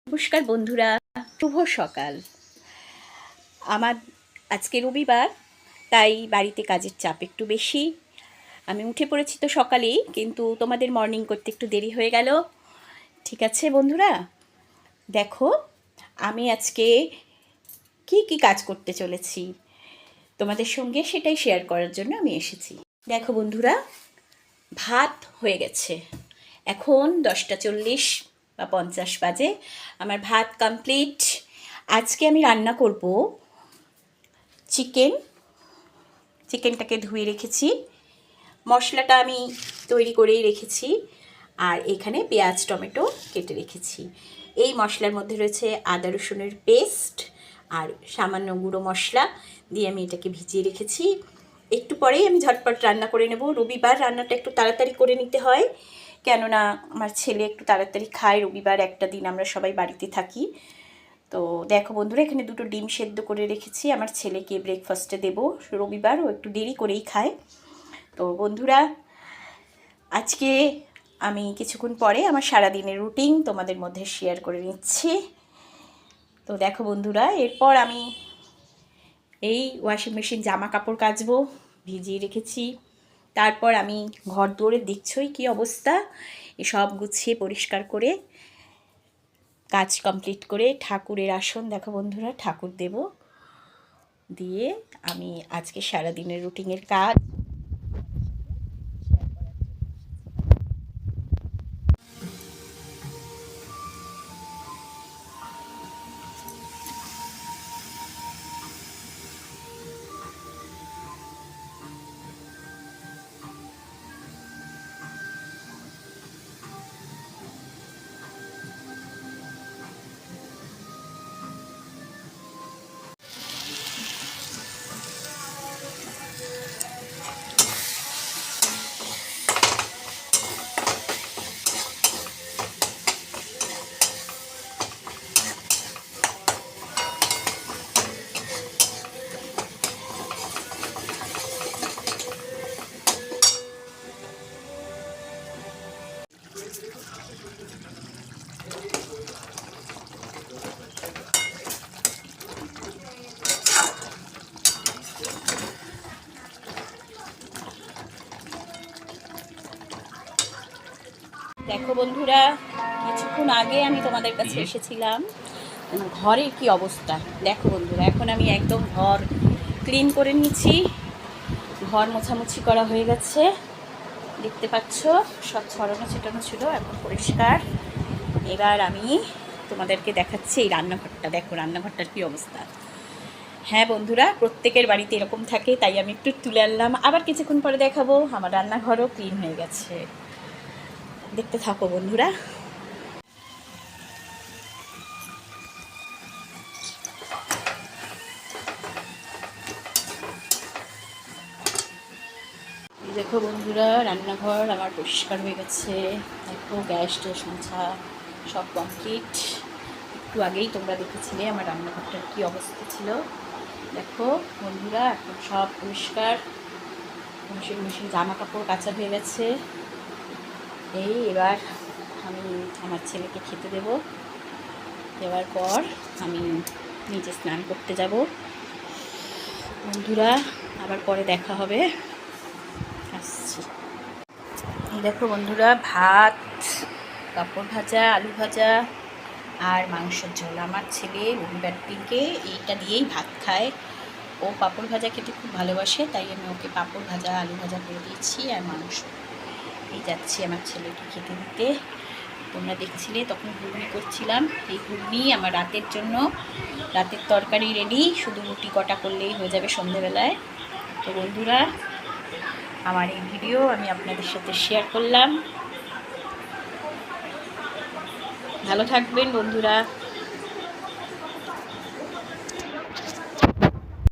নমস্কার বন্ধুরা, শুভ সকাল। আমার আজকে রবিবার, তাই বাড়িতে কাজের চাপ একটু বেশি। আমি উঠে পড়েছি তো সকালেই, কিন্তু তোমাদের মর্নিং করতে একটু দেরি হয়ে গেল। ঠিক আছে বন্ধুরা, দেখো আমি আজকে কি কাজ করতে চলেছি তোমাদের সঙ্গে, সেটাই শেয়ার করার জন্য আমি এসেছি। দেখো বন্ধুরা, ভাত হয়ে গেছে, এখন 10:40 বা 50 বাজে। আমার ভাত কমপ্লিট। আজকে আমি রান্না করব চিকেনটাকে ধুয়ে রেখেছি, মশলাটা আমি তৈরি করেই রেখেছি, আর এখানে পেঁয়াজ টমেটো কেটে রেখেছি। এই মশলার মধ্যে রয়েছে আদা রসুনের পেস্ট আর সামান্য গুঁড়ো মশলা দিয়ে আমি এটাকে ভিজিয়ে রেখেছি। একটু পরেই আমি ঝটপট রান্না করে নেব। রবিবার রান্নাটা একটু তাড়াতাড়ি করে নিতে হয়, কেননা আমার ছেলে একটু তাড়াতাড়ি খায়। রবিবার একটা দিন আমরা সবাই বাড়িতে থাকি। তো দেখো বন্ধুরা, এখানে 2টো ডিম সেদ্ধ করে রেখেছি, আমার ছেলেকে ব্রেকফাস্টে দেবো। রবিবার ও একটু দেরি করেই খায়। তো বন্ধুরা, আজকে আমি কিছুক্ষণ পরে আমার সারাদিনের রুটিন তোমাদের মধ্যে শেয়ার করে নিচ্ছি। তো দেখো বন্ধুরা, এরপর আমি এই ওয়াশিং মেশিন জামা কাপড় কাচবো, ভিজিয়ে রেখেছি। তারপর আমি ঘর দৌড়ে দেখছই কী অবস্থা, এসব গুছিয়ে পরিষ্কার করে কাজ কমপ্লিট করে ঠাকুরের আসন দেখো বন্ধুরা, ঠাকুর দেব, দিয়ে আমি আজকে সারাদিনের রুটিনের কাজ দেখো বন্ধুরা, কিছুক্ষণ আগে আমি তোমাদের কাছে এসেছিলাম, ঘরের কি অবস্থা দেখো বন্ধুরা। এখন আমি একদম ঘর ক্লিন করে নিয়েছি, ঘর মোছামুছি করা হয়ে গেছে, দেখতে পাচ্ছ সব ছড়ানো ছিটানো ছিল, এখন পরিষ্কার। এবার আমি তোমাদেরকে দেখাচ্ছি এই রান্নাঘরটা, দেখো রান্নাঘরটার কি অবস্থা। হ্যাঁ বন্ধুরা, প্রত্যেকের বাড়িতে এরকম থাকে, তাই আমি একটু তুলে আনলাম। আবার কিছুক্ষণ পরে দেখাবো আমার রান্নাঘরও ক্লিন হয়ে গেছে, দেখতে থাকো বন্ধুরা। দেখো বন্ধুরা, রান্নাঘর আমার পরিষ্কার হয়ে গেছে। দেখো গ্যাস ট্যাস মোছা সব কমপ্লিট। একটু আগেই তোমরা দেখেছিলে আমার রান্নাঘরটার কী অবস্থা ছিল। দেখো বন্ধুরা, এখন সব পরিষ্কার, ওয়াশিং মেশিন জামা কাপড় কাচা হয়ে গেছে। এই এবার আমি আমার ছেলেকে খেতে দেব, দেওয়ার পর আমি নিজে স্নান করতে যাব। বন্ধুরা, আবার পরে দেখা হবে, আসছি। এই দেখো বন্ধুরা, ভাত, পাঁপড় ভাজা, আলু ভাজা আর মাংসের ঝোল। আমার ছেলে রবিবার দিনকে এইটা দিয়েই ভাত খায়। ও পাঁপড় ভাজা খেতে খুব ভালোবাসে, তাই আমি ওকে পাঁপড় ভাজা আলু ভাজা করে দিয়েছি, আর মাংস। এই যাচ্ছি আমার ছেলেকে খেতে দিতে। তোমরা দেখছিলে তখন ঘুগনি করছিলাম, এই ঘুগনি আমার রাতের জন্য। রাতের তরকারি রেডি, শুধু রুটি কটা করলেই হয়ে যাবে সন্ধেবেলায়। তো বন্ধুরা, আমার এই ভিডিও আমি আপনাদের সাথে শেয়ার করলাম। ভালো থাকবেন বন্ধুরা।